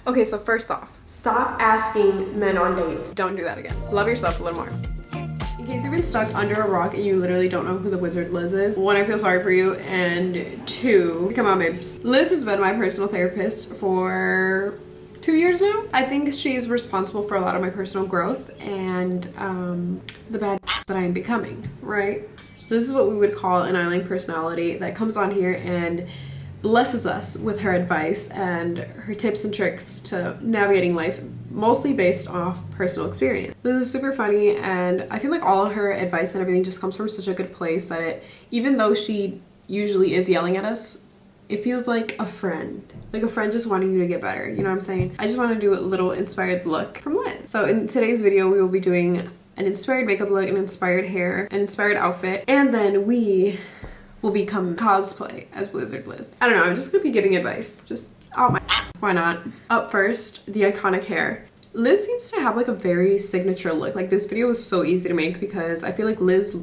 Okay, so first off, stop asking men on dates. Don't do that again. Love yourself a little more. In case you've been stuck under a rock and you literally don't know who the wizard Liz is, one, I feel sorry for you, and two, come on babes. Liz has been my personal therapist for 2 years now. I think she's responsible for a lot of my personal growth and the bad that I am becoming, right? This is what we would call an island personality that comes on here and blesses us with her advice and her tips and tricks to navigating life, mostly based off personal experience. This is super funny, and I feel like all of her advice and everything just comes from such a good place that it, even though she usually is yelling at us, it feels like a friend just wanting you to get better. You know what I'm saying? I just want to do a little inspired look from Liz. So in today's video, we will be doing an inspired makeup look, an inspired hair, an inspired outfit, and then we will become cosplay as Wizard Liz. I don't know, I'm just gonna be giving advice. Just, oh my, why not? Up first, the iconic hair. Liz seems to have like a very signature look. Like this video was so easy to make because I feel like Liz,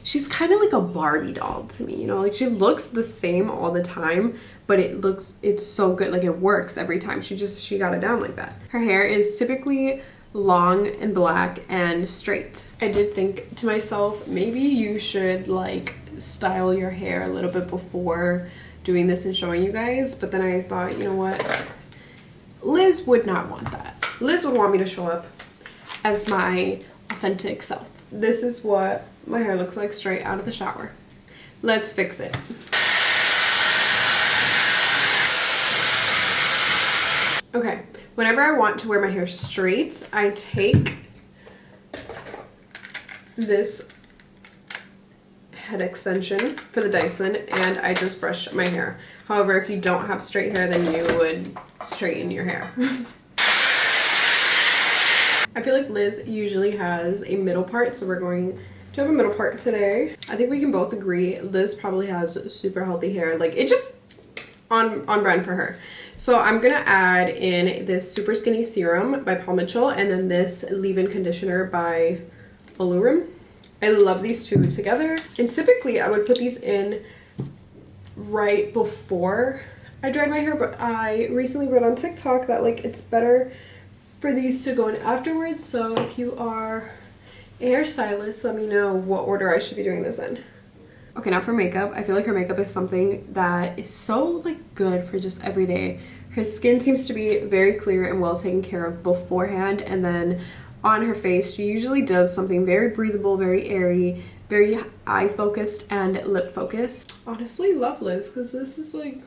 she's kind of like a Barbie doll to me, you know? Like she looks the same all the time, but it's so good. Like it works every time. She got it down like that. Her hair is typically long and black and straight. I did think to myself, maybe you should like style your hair a little bit before doing this and showing you guys, but then I thought, you know what, Liz would not want that. Liz would want me to show up as my authentic self. This is what my hair looks like straight out of the shower. Let's fix it. Okay, whenever I want to wear my hair straight, I take this head extension for the Dyson and I just brush my hair. However, if you don't have straight hair, then you would straighten your hair. I feel like Liz usually has a middle part, so we're going to have a middle part today. I think we can both agree Liz probably has super healthy hair. Like it just on brand for her. So I'm gonna add in this Super Skinny Serum by Paul Mitchell and then this leave-in conditioner by Olurum. I love these two together, and typically I would put these in right before I dried my hair, but I recently read on TikTok that like it's better for these to go in afterwards. So if you are a hairstylist, let me know what order I should be doing this in. Okay, now for makeup. I feel like her makeup is something that is so like good for just every day. Her skin seems to be very clear and well taken care of beforehand, and then on her face she usually does something very breathable, very airy, very eye focused and lip focused. Honestly love Liz because this is like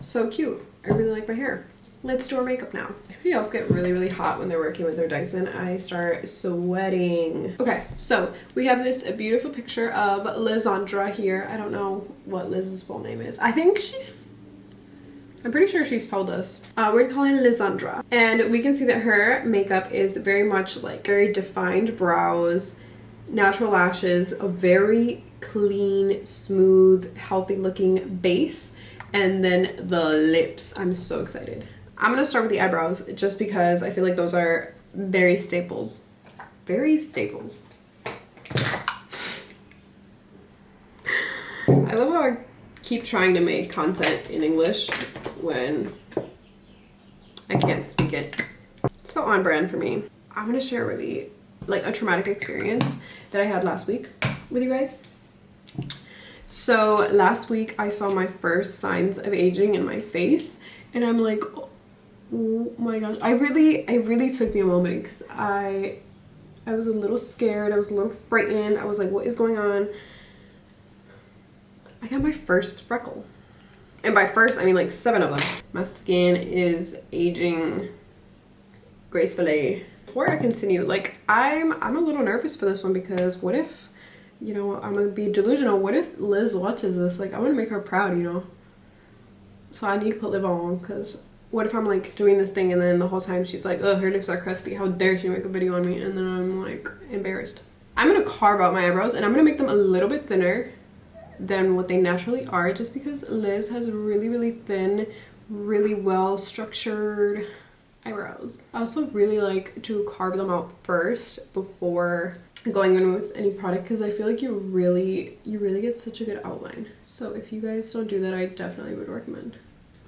so cute. I really like my hair. Let's do our makeup now. Everybody else get really hot when they're working with their Dyson. I start sweating. Okay, so we have this beautiful picture of Lizandra here. I don't know what Liz's full name is. I'm pretty sure she's told us. We're gonna call her Lizandra. And we can see that her makeup is very much like very defined brows, natural lashes, a very clean, smooth, healthy looking base, and then the lips. I'm so excited. I'm gonna start with the eyebrows just because I feel like those are very staples. Very staples. I love how I keep trying to make content in English when I can't speak it. It's so on brand for me. I'm gonna share really like a traumatic experience that I had last week with you guys. So last week I saw my first signs of aging in my face and I'm like, oh my gosh, I really took me a moment because I was a little scared, I was a little frightened. I was like, what is going on? I got my first freckle. And by first, I mean like 7 of them. My skin is aging gracefully. Before I continue, like I'm a little nervous for this one because what if, you know, I'm gonna be delusional. What if Liz watches this? Like I wanna make her proud, you know? So I need to put lip on because what if I'm like doing this thing and then the whole time she's like, oh, her lips are crusty, how dare she make a video on me, and then I'm like embarrassed. I'm gonna carve out my eyebrows and I'm gonna make them a little bit thinner than what they naturally are just because Liz has really thin, really well structured eyebrows. I also really like to carve them out first before going in with any product because I feel like you really get such a good outline. So if you guys don't do that, I definitely would recommend.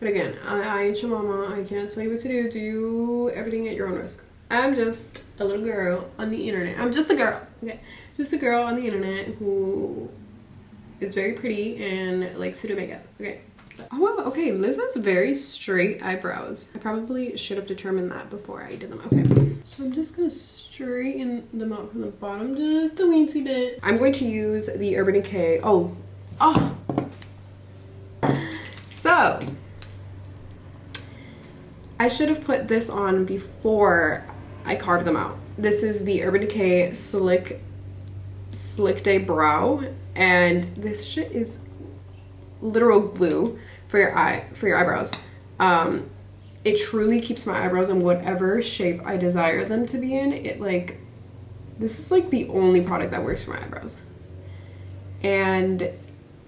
But again, I ain't your mama. I can't tell you what to do. Do everything at your own risk. I'm just a little girl on the internet. I'm just a girl, okay? Just a girl on the internet who is very pretty and likes to do makeup, okay? Oh wow, okay, Liz has very straight eyebrows. I probably should have determined that before I did them. Okay, so I'm just gonna straighten them out from the bottom just a weensy bit. I'm going to use the Urban Decay. Oh. So, I should have put this on before I carved them out. This is the Urban Decay Slick Day Brow, and this shit is literal glue for your eyebrows. It truly keeps my eyebrows in whatever shape I desire them to be in. This is like the only product that works for my eyebrows, and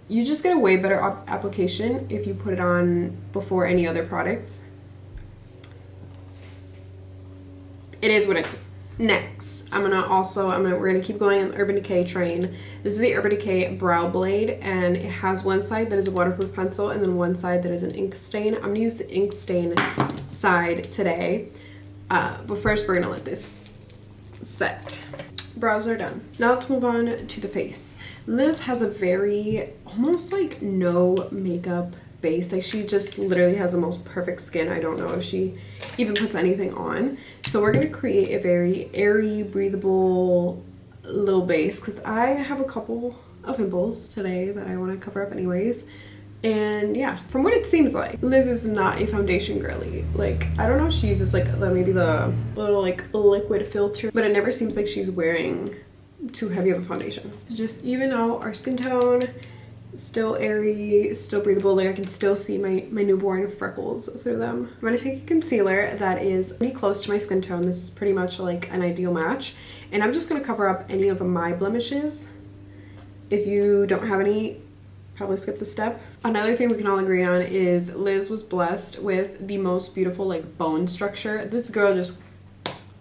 you just get a way better application if you put it on before any other product. It is what it is. Next, we're gonna keep going on the Urban Decay train. This is the Urban Decay Brow Blade, and it has one side that is a waterproof pencil and then one side that is an ink stain. I'm gonna use the ink stain side today, but first we're gonna let this set. Brows are done. Now let's move on to the face. Liz has a very, almost like no makeup base. Like, she just literally has the most perfect skin. I don't know if she even puts anything on. So we're gonna create a very airy, breathable little base, because I have a couple of pimples today that I want to cover up anyways. And yeah, from what it seems like, Liz is not a foundation girly. Like, I don't know if she uses like maybe the little like liquid filter, but it never seems like she's wearing too heavy of a foundation. To just even out our skin tone, still airy, still breathable. Like, I can still see my newborn freckles through them. I'm gonna take a concealer that is pretty close to my skin tone. This is pretty much like an ideal match, and I'm just gonna cover up any of my blemishes. If you don't have any, probably skip the step. Another thing we can all agree on is Liz was blessed with the most beautiful like bone structure. This girl just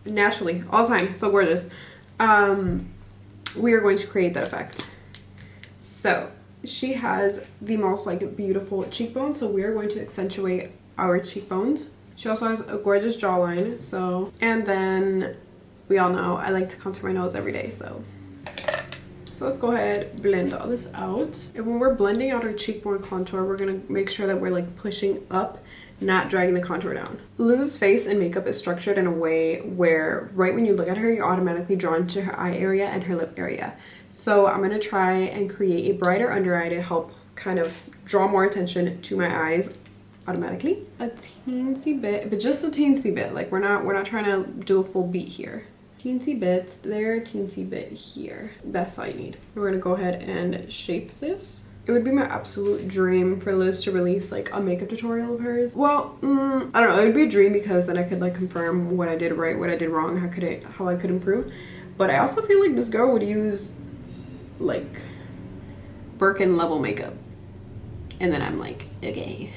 naturally, all the time, so gorgeous. We are going to create that effect. So she has the most like beautiful cheekbones, so we are going to accentuate our cheekbones. She also has a gorgeous jawline, so, and then we all know I like to contour my nose every day, so let's go ahead, blend all this out. And when we're blending out our cheekbone contour, we're gonna make sure that we're like pushing up, not dragging the contour down. Liz's face and makeup is structured in a way where right when you look at her, you're automatically drawn to her eye area and her lip area. So I'm gonna try and create a brighter under eye to help kind of draw more attention to my eyes automatically. A teensy bit, but just a teensy bit. Like, we're not trying to do a full beat here. Teensy bits there, teensy bit here. That's all you need. We're gonna go ahead and shape this. It would be my absolute dream for Liz to release like a makeup tutorial of hers. Well, I don't know, it would be a dream because then I could like confirm what I did right, what I did wrong, how I could improve. But I also feel like this girl would use like Birkin level makeup. And then I'm like, okay.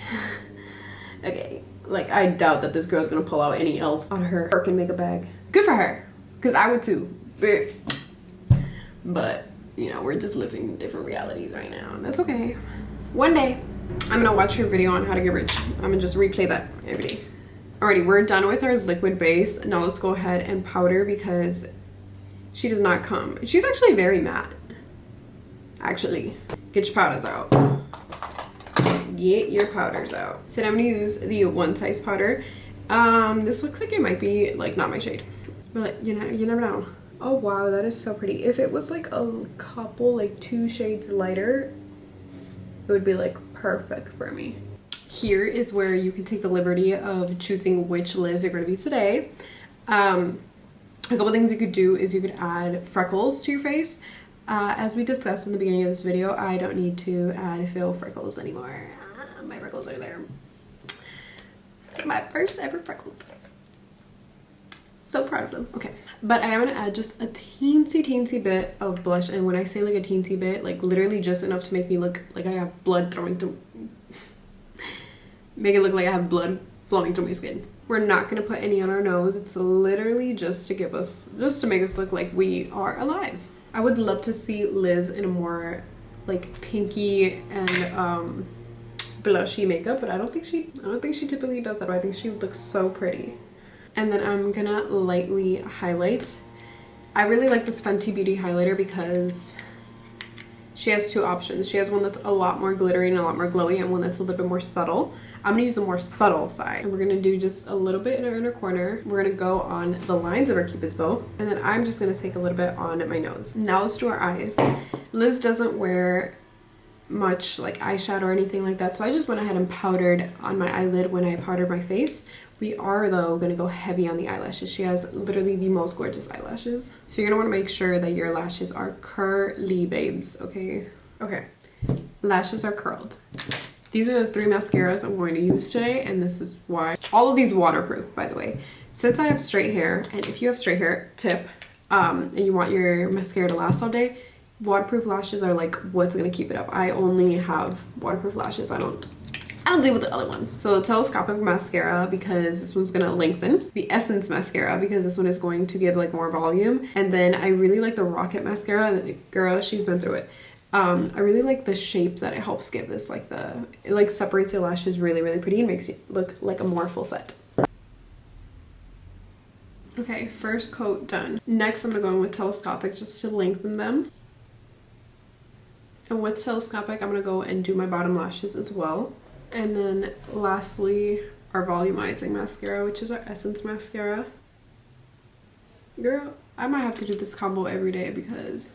Okay. Like, I doubt that this girl's gonna pull out any elf out of her Birkin makeup bag. Good for her. Because I would too. But, you know, we're just living different realities right now, and that's okay. One day, I'm gonna watch her video on how to get rich. I'm gonna just replay that every day. Alrighty, we're done with our liquid base. Now let's go ahead and powder, because she does not come. She's actually very matte. Actually, get your powders out. Get your powders out. So now I'm gonna use the One Size powder. This looks like it might be like not my shade. But you know, you never know. Oh wow, that is so pretty. If it was like a couple, like 2 shades lighter, it would be like perfect for me. Here is where you can take the liberty of choosing which Liz you're going to be today. A couple things you could do is you could add freckles to your face. As we discussed in the beginning of this video, I don't need to add faux freckles anymore. My freckles are there. My first ever freckles. So proud of them. Okay, but I am gonna add just a teensy bit of blush, and when I say like a teensy bit, like literally just enough to make me look like I have blood flowing through. Make it look like I have blood flowing through my skin. We're not gonna put any on our nose. It's literally just to make us look like we are alive. I would love to see Liz in a more like pinky and blushy makeup, but I don't think she typically does that, but I think she looks so pretty. And then I'm gonna lightly highlight. I really like this Fenty Beauty highlighter because she has two options. She has one that's a lot more glittery and a lot more glowy, and one that's a little bit more subtle. I'm gonna use the more subtle side. And we're gonna do just a little bit in our inner corner. We're gonna go on the lines of our Cupid's bow. And then I'm just gonna take a little bit on my nose. Now let's do our eyes. Liz doesn't wear much like eyeshadow or anything like that, so I just went ahead and powdered on my eyelid when I powdered my face. We are though gonna go heavy on the eyelashes. She has literally the most gorgeous eyelashes, so you're gonna want to make sure that your lashes are curly, babes. Okay, lashes are curled. These are the 3 mascaras I'm going to use today, and this is why. All of these waterproof, by the way. Since I have straight hair, and if you have straight hair, tip, and you want your mascara to last all day, waterproof lashes are like what's gonna keep it up. I only have waterproof lashes. I don't deal with the other ones. So the telescopic mascara, because this one's gonna lengthen. The Essence mascara, because this one is going to give like more volume. And then I really like the Rocket mascara. Girl, she's been through it. I really like the shape that it helps give this, like it like separates your lashes really, really pretty and makes you look like a more full set. Okay, first coat done. Next I'm gonna go in with telescopic just to lengthen them. And with telescopic, I'm gonna go and do my bottom lashes as well. And then lastly, our volumizing mascara, which is our Essence mascara. Girl, I might have to do this combo every day because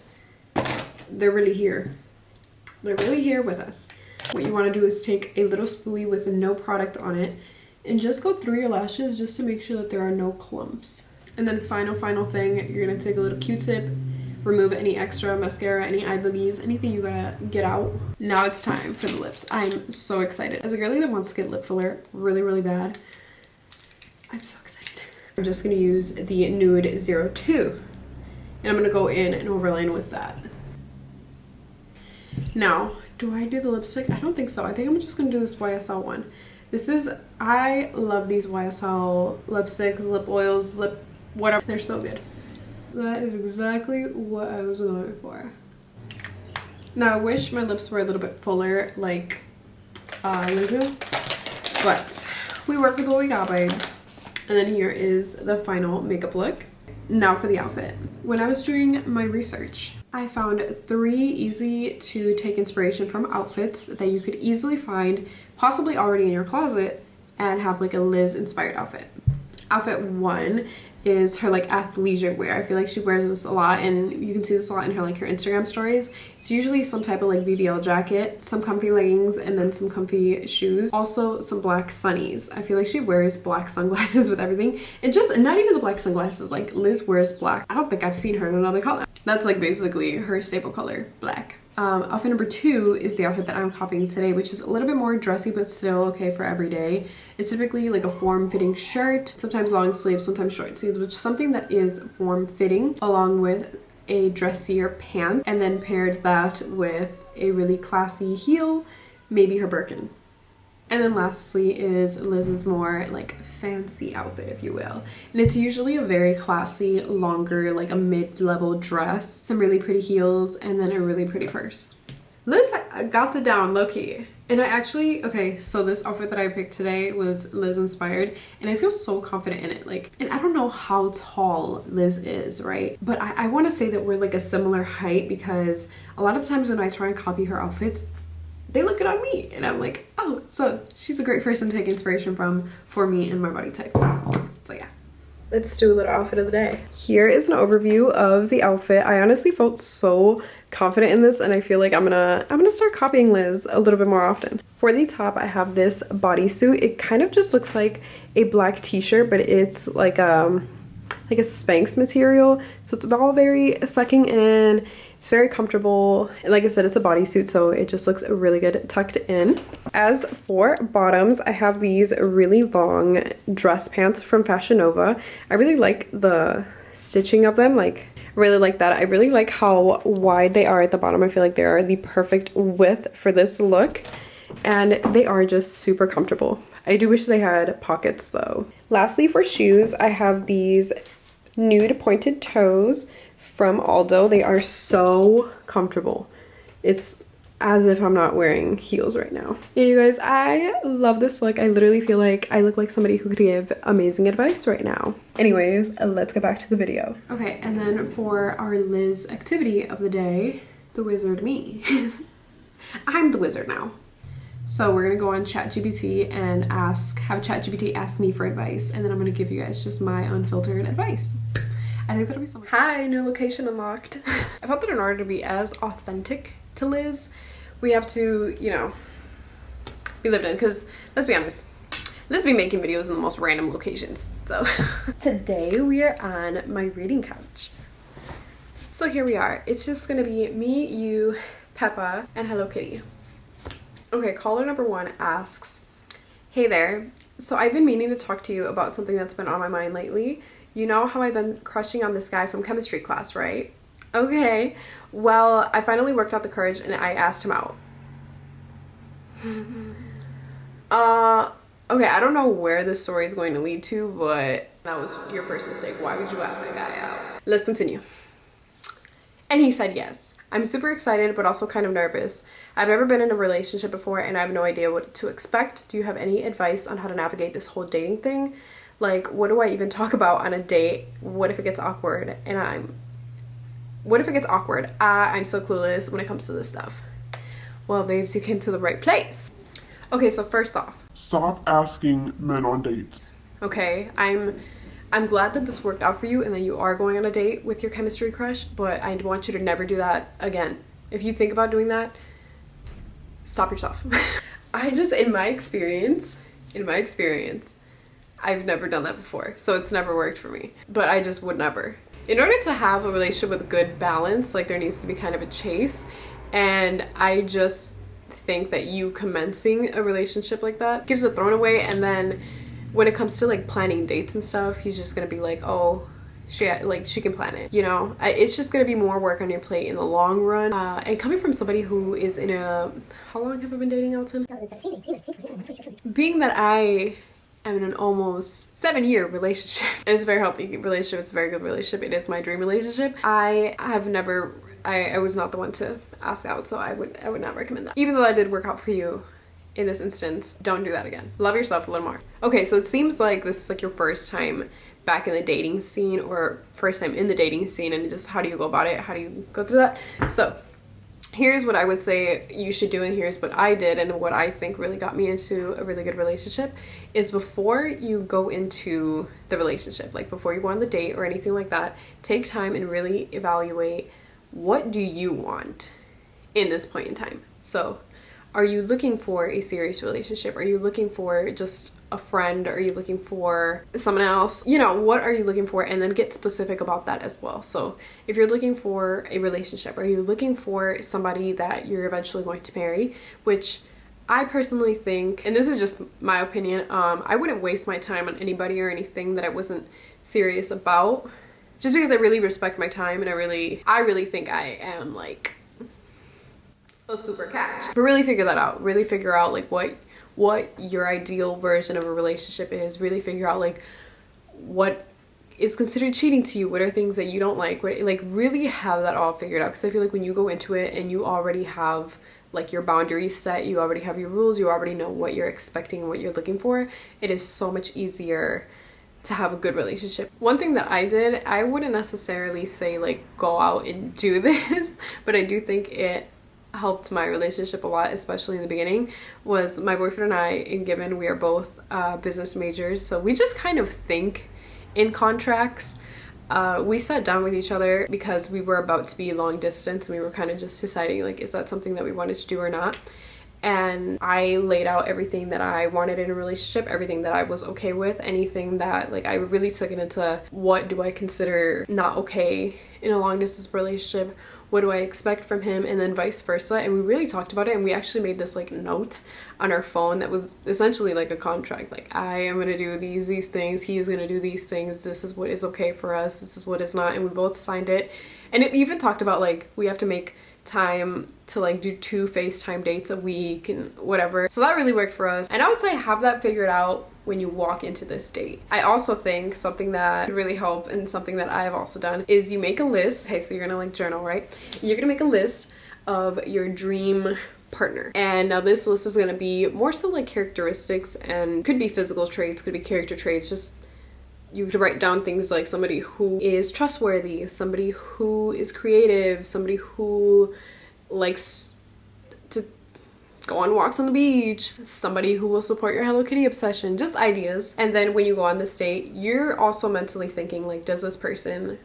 they're really here. They're really here with us. What you want to do is take a little spoolie with no product on it and just go through your lashes just to make sure that there are no clumps. And then final thing, you're gonna take a little Q-tip, remove any extra mascara, any eye boogies, anything you gotta get out. Now it's time for the lips. I'm so excited. As a girlie that wants to get lip filler really, really bad, I'm so excited. I'm just gonna use the Nude 02, and I'm gonna go in and overline with that. Now, do I do the lipstick? I don't think so. I think I'm just gonna do this YSL one. I love these YSL lipsticks, lip oils, lip whatever. They're so good. That is exactly what I was going for. Now, I wish my lips were a little bit fuller like Liz's, but we work with what we got, babes. And then here is the final makeup look. Now for the outfit. When I was doing my research, I found 3 easy to take inspiration from outfits that you could easily find, possibly already in your closet, and have like a Liz inspired outfit. Outfit 1 is her like athleisure wear. I feel like she wears this a lot, and you can see this a lot in her like her Instagram stories. It's usually some type of like BBL jacket, some comfy leggings, and then some comfy shoes. Also some black sunnies. I feel like she wears black sunglasses with everything, and just not even the black sunglasses, like Liz wears black. I don't think I've seen her in another color. That's like basically her staple color, black. Outfit number 2 is the outfit that I'm copying today, which is a little bit more dressy but still okay for every day. It's typically like a form-fitting shirt, sometimes long sleeves, sometimes short sleeves, which is something that is form-fitting, along with a dressier pant, and then paired that with a really classy heel, maybe her Birkin. And then lastly is Liz's more like fancy outfit, if you will. And it's usually a very classy, longer, like a mid-level dress, some really pretty heels, and then a really pretty purse. Liz got it down low-key. And I actually, okay, so this outfit that I picked today was Liz inspired, and I feel so confident in it. Like, and I don't know how tall Liz is, right? But I want to say that we're like a similar height, because a lot of times when I try and copy her outfits, they look good on me, and I'm like, oh, so she's a great person to take inspiration from for me and my body type. So yeah, let's do a little outfit of the day. Here is an overview of the outfit. I honestly felt so confident in this, and I feel like I'm gonna start copying Liz a little bit more often. For the top, I have this bodysuit. It kind of just looks like a black t-shirt, but it's like a Spanx material, so it's all very sucking in. It's very comfortable. Like I said, it's a bodysuit, so it just looks really good tucked in. As for bottoms, I have these really long dress pants from Fashion Nova. I really like the stitching of them. Like, I really like that. I really like how wide they are at the bottom. I feel like they are the perfect width for this look, and they are just super comfortable. I do wish they had pockets though. Lastly, for shoes, I have these nude pointed toes from Aldo. They are so comfortable. It's as if I'm not wearing heels right now. Yeah, you guys, I love this look. I literally feel like I look like somebody who could give amazing advice right now. Anyways, let's get back to the video. Okay, and then for our Liz activity of the day, the wizard me. I'm the wizard now. So we're gonna go on ChatGPT and have ChatGPT ask me for advice, and then I'm gonna give you guys just my unfiltered advice. I think that'll be so much. Hi, new location unlocked. I felt that in order to be as authentic to Liz, we have to, you know, be lived in, because let's be honest, Liz be making videos in the most random locations. So today we are on my reading couch. So here we are. It's just gonna be me, you, Peppa, and Hello Kitty. Okay, caller number 1 asks, hey there, so I've been meaning to talk to you about something that's been on my mind lately. You know how I've been crushing on this guy from chemistry class, right? Okay, well, I finally worked out the courage and I asked him out. Okay, I don't know where this story is going to lead to, but that was your first mistake. Why would you ask that guy out? Let's continue. And he said yes. I'm super excited, but also kind of nervous. I've never been in a relationship before and I have no idea what to expect. Do you have any advice on how to navigate this whole dating thing? Like, what do I even talk about on a date? What if it gets awkward? I'm so clueless when it comes to this stuff. Well, babes, you came to the right place. Okay, so first off, stop asking men on dates. Okay, I'm glad that this worked out for you and that you are going on a date with your chemistry crush, but I want you to never do that again. If you think about doing that, stop yourself. In my experience, I've never done that before, so it's never worked for me. But I just would never. In order to have a relationship with good balance, like, there needs to be kind of a chase, and I just think that you commencing a relationship like that gives a thrown away, and then when it comes to like planning dates and stuff, he's just gonna be like, oh, she can plan it, you know? It's just gonna be more work on your plate in the long run. And coming from somebody who is in a, how long have I been dating Elton? 2017. Being that I am in an almost 7-year relationship, and it's a very healthy relationship, it's a very good relationship, it is my dream relationship, I was not the one to ask out, so I would not recommend that. Even though I did work out for you in this instance, don't do that again. Love yourself a little more. Okay, so it seems like this is like your first time back in the dating scene, or first time in the dating scene, and just how do you go about it? How do you go through that? So here's what I would say you should do, and here's what I did, and what I think really got me into a really good relationship is, before you go into the relationship, like before you go on the date or anything like that, take time and really evaluate, what do you want in this point in time? So are you looking for a serious relationship? Are you looking for just a friend? Are you looking for someone else? You know, what are you looking for? And then get specific about that as well. So if you're looking for a relationship, are you looking for somebody that you're eventually going to marry? Which I personally think, and this is just my opinion, I wouldn't waste my time on anybody or anything that I wasn't serious about, just because I really respect my time, and I really think I am like a super catch. But really figure that out. Really figure out like what your ideal version of a relationship is. Really figure out like what is considered cheating to you. What are things that you don't like? Like really have that all figured out, because I feel like when you go into it and you already have like your boundaries set, you already have your rules, you already know what you're expecting and what you're looking for, it is so much easier to have a good relationship. One thing that I did, I wouldn't necessarily say like go out and do this, but I do think it helped my relationship a lot, especially in the beginning, was my boyfriend and I, and given we are both business majors, so we just kind of think in contracts. We sat down with each other because we were about to be long distance, and we were kind of just deciding like, is that something that we wanted to do or not? And I laid out everything that I wanted in a relationship, everything that I was okay with, anything that like I really took it into what do I consider not okay in a long distance relationship, what do I expect from him, and then vice versa. And we really talked about it, and we actually made this like note on our phone that was essentially like a contract, like I am gonna do these things, he is gonna do these things, this is what is okay for us, this is what is not, and we both signed it. And it even talked about like we have to make time to like do 2 FaceTime dates a week and whatever. So that really worked for us, and I would say have that figured out when you walk into this date. I also think something that really help, and something that I have also done, is you make a list. Okay, so you're gonna like journal, right? You're gonna make a list of your dream partner. And now this list is going to be more so like characteristics, and could be physical traits, could be character traits. Just you could write down things like somebody who is trustworthy, somebody who is creative, somebody who likes to go on walks on the beach, somebody who will support your Hello Kitty obsession, just ideas. And then when you go on this date, you're also mentally thinking like, does this person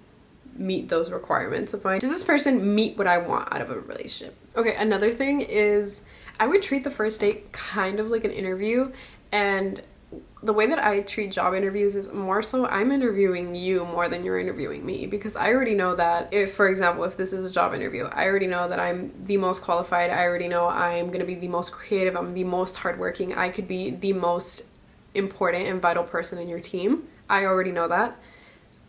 meet those requirements of mine? Does this person meet what I want out of a relationship? Okay, another thing is I would treat the first date kind of like an interview, and the way that I treat job interviews is more so I'm interviewing you more than you're interviewing me, because I already know that if, for example, if this is a job interview, I already know that I'm the most qualified. I already know I'm going to be the most creative. I'm the most hardworking. I could be the most important and vital person in your team. I already know that.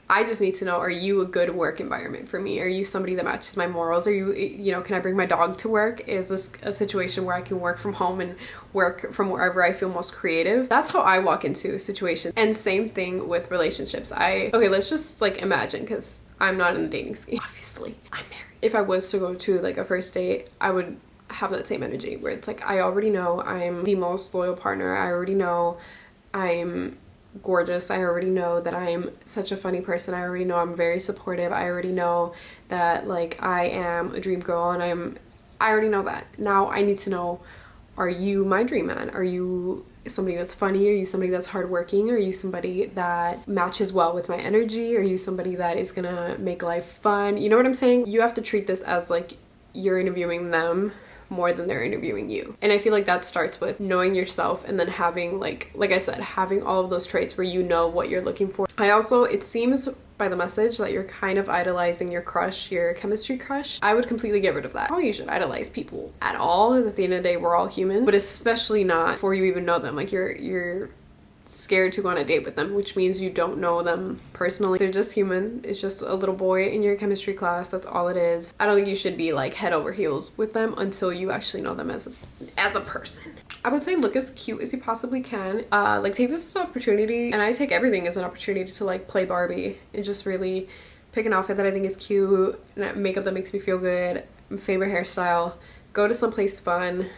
I just need to know, are you a good work environment for me? Are you somebody that matches my morals? Are you, can I bring my dog to work? Is this a situation where I can work from home and work from wherever I feel most creative? That's how I walk into a situation. And same thing with relationships. Okay, let's just like imagine, because I'm not in the dating scheme. Obviously, I'm married. If I was to go to like a first date, I would have that same energy where it's like, I already know I'm the most loyal partner. I already know I'm gorgeous. I already know that I'm such a funny person. I already know I'm very supportive. I already know that like I am a dream girl, and I already know that. Now I need to know, are you my dream man? Are you somebody that's funny? Are you somebody that's hardworking? Are you somebody that matches well with my energy? Are you somebody that is gonna make life fun? You know what I'm saying? You have to treat this as like you're interviewing them more than they're interviewing you. And I feel like that starts with knowing yourself, and then having like I said, having all of those traits where you know what you're looking for. It seems by the message that you're kind of idolizing your crush, your chemistry crush. I would completely get rid of that. How you should idolize people at all. At the end of the day, we're all human, but especially not before you even know them. Like you're scared to go on a date with them, which means you don't know them personally. They're just human. It's just a little boy in your chemistry class. That's all it is. I don't think you should be like head over heels with them until you actually know them as a person. I would say look as cute as you possibly can. Like take this as an opportunity, and I take everything as an opportunity to like play Barbie and just really pick an outfit that I think is cute, makeup that makes me feel good, favorite hairstyle, go to someplace fun.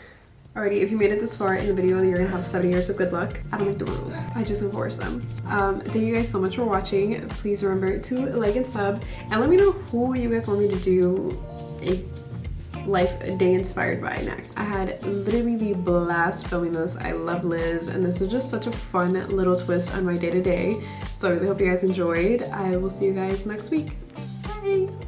Alrighty, if you made it this far in the video, you're gonna have 7 years of good luck. I don't make the rules, I just enforce them. Thank you guys so much for watching. Please remember to like and sub, and let me know who you guys want me to do a day inspired by next. I had literally the blast filming this. I love Liz, and this was just such a fun little twist on my day-to-day. So I really hope you guys enjoyed. I will see you guys next week. Bye!